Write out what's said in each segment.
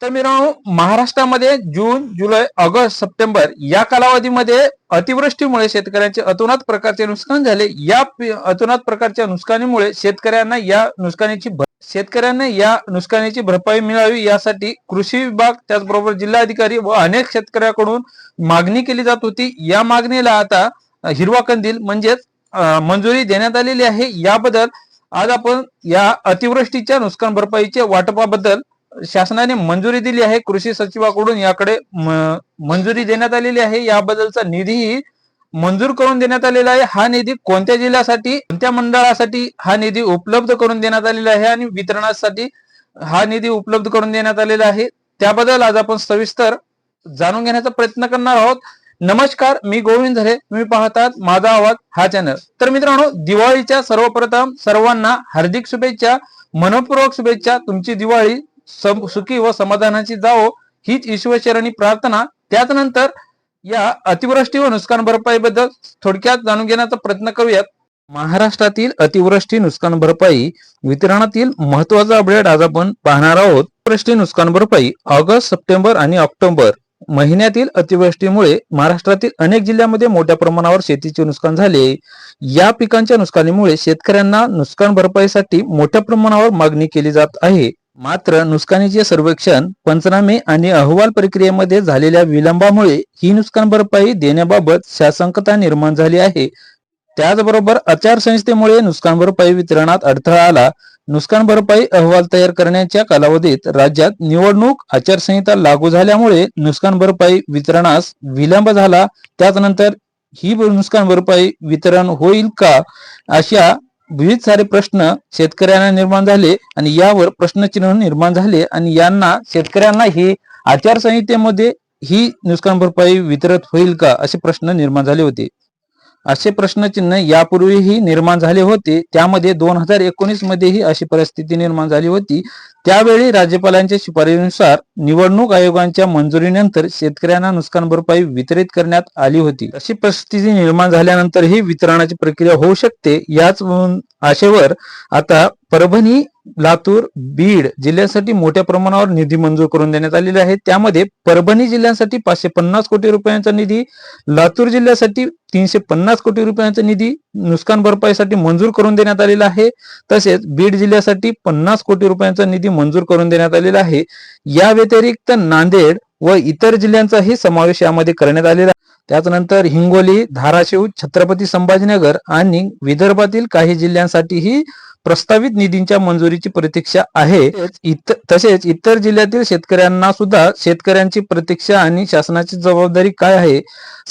तर मित्रांनो, महाराष्ट्रामध्ये जून, जुलै, ऑगस्ट, सप्टेंबर या कालावधीमध्ये अतिवृष्टीमुळे शेतकऱ्यांचे अतोनात प्रकारचे नुकसान झाले. अतोनात प्रकारच्या नुकसानीमुळे शेतकऱ्यांना या नुकसानीची भरपाई मिळावी यासाठी कृषी विभाग त्याचबरोबर जिल्हाधिकारी व अनेक शेतकऱ्यांकडून मागणी केली जात होती. या मागणीला आता हिरवा कंदील म्हणजेच मंजुरी देण्यात आलेली आहे. याबद्दल आज आपण या अतिवृष्टीच्या नुकसान भरपाईच्या वाटपाबद्दल शासनाने मंजुरी दिली आहे. कृषी सचिवाकडून याकडे मंजुरी देण्यात आलेली आहे. याबद्दलचा निधीही मंजूर करून देण्यात आलेला आहे. हा निधी कोणत्या जिल्ह्यासाठी, कोणत्या मंडळासाठी हा निधी उपलब्ध करून देण्यात आलेला आहे आणि वितरणासाठी हा निधी उपलब्ध करून देण्यात आलेला आहे, त्याबद्दल आज आपण सविस्तर जाणून घेण्याचा प्रयत्न करणार आहोत. नमस्कार, मी गोविंद झरे, तुम्ही पाहतात माझा आवाज हा चॅनल. तर मित्रांनो, दिवाळीच्या सर्वप्रथम सर्वांना हार्दिक शुभेच्छा, मनपूर्वक शुभेच्छा. तुमची दिवाळी सुखी व समाधानाची जावो हीच ईश्वरचरणी प्रार्थना. त्यानंतर या अतिवृष्टी व नुकसान भरपाई बद्दल थोडक्यात जाणून घेण्याचा प्रयत्न करूयात. महाराष्ट्रातील अतिवृष्टी नुकसान भरपाई वितरणातील महत्वाचा अपडेट आज आपण पाहणार आहोत. अतिवृष्टी नुकसान भरपाई ऑगस्ट, सप्टेंबर आणि ऑक्टोबर महिन्यातील अतिवृष्टीमुळे महाराष्ट्रातील अनेक जिल्ह्यांमध्ये मोठ्या प्रमाणावर शेतीचे नुकसान झाले. या पिकांच्या नुकसानीमुळे शेतकऱ्यांना नुकसान भरपाईसाठी मोठ्या प्रमाणावर मागणी केली जात आहे. मात्र नुकसानीचे सर्वेक्षण, पंचनामे आणि अहवाल प्रक्रियेमध्ये झालेल्या विलंबामुळे ही नुकसान भरपाई देण्याबाबत शासंकता निर्माण झाली आहे. त्याचबरोबर आचारसंहितेमुळे नुकसान भरपाई वितरणात अडथळा आला. नुकसान भरपाई अहवाल तयार करण्याच्या कालावधीत राज्यात निवडणूक आचारसंहिता लागू झाल्यामुळे नुकसान भरपाई वितरणास विलंब झाला. त्यानंतर ही नुकसान भरपाई वितरण होईल का, अशा विविध सारे प्रश्न शेतकऱ्यांना निर्माण झाले आणि यावर प्रश्नचिन्ह निर्माण झाले आणि शेतकऱ्यांना ही आचारसंहितेमध्ये ही नुकसान भरपाई वितरित होईल का असे प्रश्न निर्माण झाले होते. असे प्रश्नचिन्ह यापूर्वीही निर्माण झाले होते. त्यामध्ये 2019 मध्येही अशी परिस्थिती निर्माण झाली होती. त्यावेळी राज्यपालांच्या शिफारशीनुसार निवडणूक आयोगांच्या मंजुरीनंतर शेतकऱ्यांना नुकसान भरपाई वितरित करण्यात आली होती. अशी परिस्थिती निर्माण झाल्यानंतर ही वितरणाची प्रक्रिया होऊ शकते. याच आशेवर आता परभणी, लातूर, बीड जिल्ह्यासाठी मोठ्या प्रमाणावर निधी मंजूर करून देण्यात आलेला आहे. त्यामध्ये परभणी जिल्ह्यासाठी 550 कोटी रुपयांचा निधी, लातूर जिल्ह्यासाठी 350 कोटी रुपयांचा निधी नुकसान भरपाईसाठी मंजूर करून देण्यात आलेला आहे. तसेच बीड जिल्ह्यासाठी 50 कोटी रुपयांचा निधी मंजूर करून देण्यात आलेला आहे. या व्यतिरिक्त नांदेड व इतर जिल्ह्यांचाही समावेश यामध्ये करण्यात आलेला आहे. त्यानंतर हिंगोली, धाराशिव, छत्रपती संभाजीनगर आणि विदर्भातील काही जिल्ह्यांसाठीही प्रस्तावित निधींच्या मंजुरीची प्रतीक्षा आहे. तसेच इतर जिल्ह्यातील शेतकऱ्यांना सुद्धा शेतकऱ्यांची प्रतीक्षा आणि शासनाची जबाबदारी काय आहे.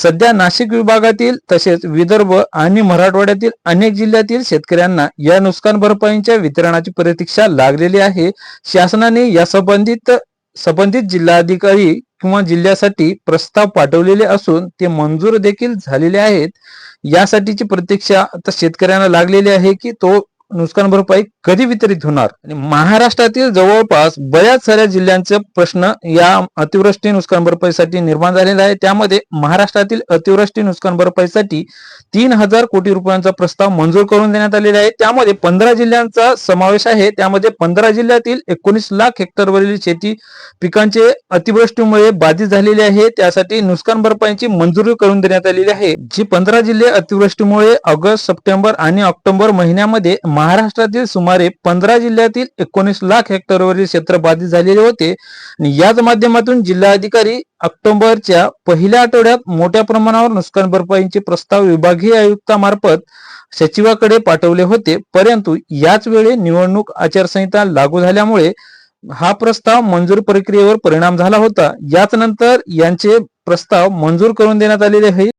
सध्या नाशिक विभागातील तसेच विदर्भ आणि मराठवाड्यातील अनेक जिल्ह्यातील शेतकऱ्यांना या नुकसान भरपाईच्या वितरणाची प्रतीक्षा लागलेली आहे. शासनाने या संबंधित जिल्हाधिकारी किंवा जिल्ह्यासाठी प्रस्ताव पाठवलेले असून ते मंजूर देखील झालेले आहेत. यासाठीची प्रतीक्षा आता शेतकऱ्यांना लागलेली आहे की तो नुकसान भरपाई कधी वितरित होणार. आणि महाराष्ट्रातील जवळपास बऱ्याच साऱ्या जिल्ह्यांचे प्रश्न या अतिवृष्टी नुकसान भरपाईसाठी निर्माण झालेला आहे. त्यामध्ये महाराष्ट्रातील अतिवृष्टी नुकसान भरपाईसाठी 3000 कोटी रुपयांचा प्रस्ताव मंजूर करून देण्यात आलेला आहे. त्यामध्ये 15 जिल्ह्यांचा समावेश आहे. त्यामध्ये 15 जिल्ह्यातील 19 लाख हेक्टरवरील शेती पिकांचे अतिवृष्टीमुळे बाधित झालेले आहे. त्यासाठी नुकसान भरपाईची मंजुरी करून देण्यात आलेली आहे. जी 15 जिल्हे अतिवृष्टीमुळे ऑगस्ट, सप्टेंबर आणि ऑक्टोबर महिन्यामध्ये महाराष्ट्रातील सुमारे 15 जिल्ह्यातील 19 लाख हेक्टरवरील क्षेत्र बाधित झालेले होते. याच माध्यमातून जिल्हाधिकारी ऑक्टोबरच्या पहिल्या आठवड्यात मोठ्या प्रमाणावर नुकसान भरपाईचे प्रस्ताव विभागीय आयुक्तामार्फत सचिवाकडे पाठवले होते. परंतु याच वेळी निवडणूक आचारसंहिता लागू झाल्यामुळे हा प्रस्ताव मंजूर प्रक्रियेवर परिणाम झाला होता. याच नंतर यांचे प्रस्ताव मंजूर करून देण्यात आलेले आहे.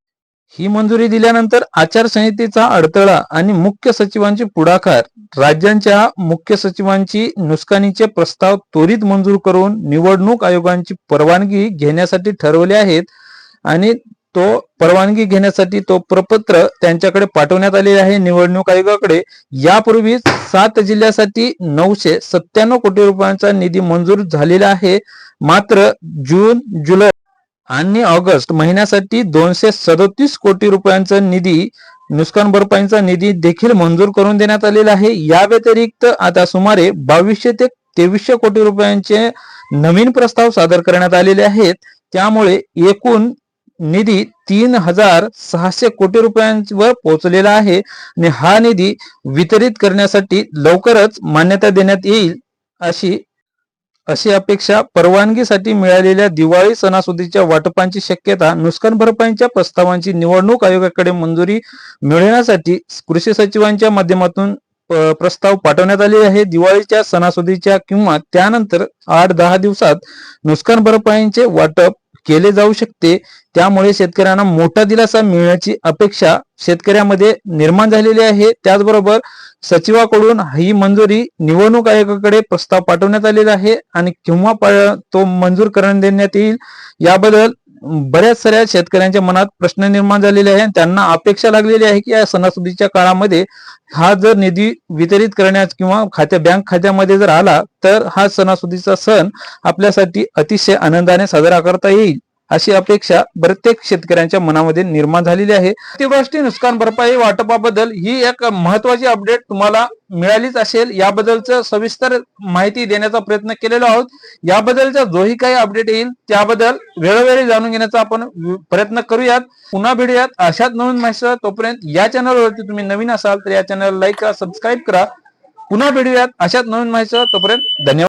ही मंजुरी दिल्यानंतर आचारसंहितेचा अडथळा आणि मुख्य सचिवांचे पुढाकार, राज्यांच्या मुख्य सचिवांची नुकसानीचे प्रस्ताव त्वरित मंजूर करून निवडणूक आयोगांची परवानगी घेण्यासाठी ठरवले आहेत आणि तो परवानगी घेण्यासाठी तो प्रपत्र त्यांच्याकडे पाठवण्यात आलेले आहे निवडणूक आयोगाकडे. यापूर्वी 7 जिल्ह्यासाठी 997 कोटी रुपयांचा निधी मंजूर झालेला आहे. मात्र जून, जुलै आणि ऑगस्ट महिन्यासाठी 237 कोटी रुपयांचा निधी, नुकसान भरपाईचा निधी देखील मंजूर करून देण्यात आलेला आहे. या व्यतिरिक्त आता सुमारे 2200 ते 2300 कोटी रुपयांचे नवीन प्रस्ताव सादर करण्यात आलेले आहेत. त्यामुळे एकूण निधी 3600 कोटी रुपयांवर पोहोचलेला आहे आणि हा निधी वितरित करण्यासाठी लवकरच मान्यता देण्यात येईल अशी अपेक्षा. परवानगीसाठी मिळालेल्या दिवाळी सणासुदीच्या वाटपांची शक्यता. नुकसान भरपाईच्या प्रस्तावांची निवडणूक आयोगाकडे मंजुरी मिळवण्यासाठी कृषी सचिवांच्या माध्यमातून प्रस्ताव पाठवण्यात आले आहे. दिवाळीच्या सणासुदीच्या किंवा त्यानंतर 8-10 दिवसात नुकसान भरपाईचे वाटप केले जाऊ शकते. त्यामुळे शेतकऱ्यांना मोठा दिलासा मिळण्याची अपेक्षा शेतकऱ्यांमध्ये निर्माण झालेली आहे. त्याचबरोबर सचिवाकडून ही मंजुरी निवडणूक आयोगाकडे प्रस्ताव पाठवण्यात आलेला आहे आणि केव्हा तो मंजूर करण्यात देण्यात येईल याबद्दल बऱ्याच साऱ्या शेतकऱ्यांच्या मनात प्रश्न निर्माण झालेले आहे. त्यांना अपेक्षा लागलेली आहे की या सणासुदीच्या काळामध्ये हा जर निधी वितरित करण्यास किंवा बँक खात्यामध्ये जर आला तर हा सणासुदीचा सण आपल्यासाठी अतिशय आनंदाने साजरा करता येईल अशी अपेक्षा प्रत्येक शेतकऱ्यांच्या मनामध्ये निर्माण झालेली आहे. अतिवृष्टी नुकसान भरपाई वाटपाबद्दल ही एक महत्वाची अपडेट तुम्हाला मिळालीच असेल. याबद्दलच सविस्तर माहिती देण्याचा प्रयत्न केलेला आहोत. याबद्दलचा जोही काही अपडेट येईल त्याबद्दल वेळोवेळी जाणून घेण्याचा आपण प्रयत्न करूयात. पुन्हा भेटूयात अशाच नवीन माहिती. तोपर्यंत या चॅनलवरती तुम्ही नवीन असाल तर या चॅनल लाईक करा, सबस्क्राईब करा. पुन्हा भेटूयात अशाच नवीन माहिती. तोपर्यंत धन्यवाद.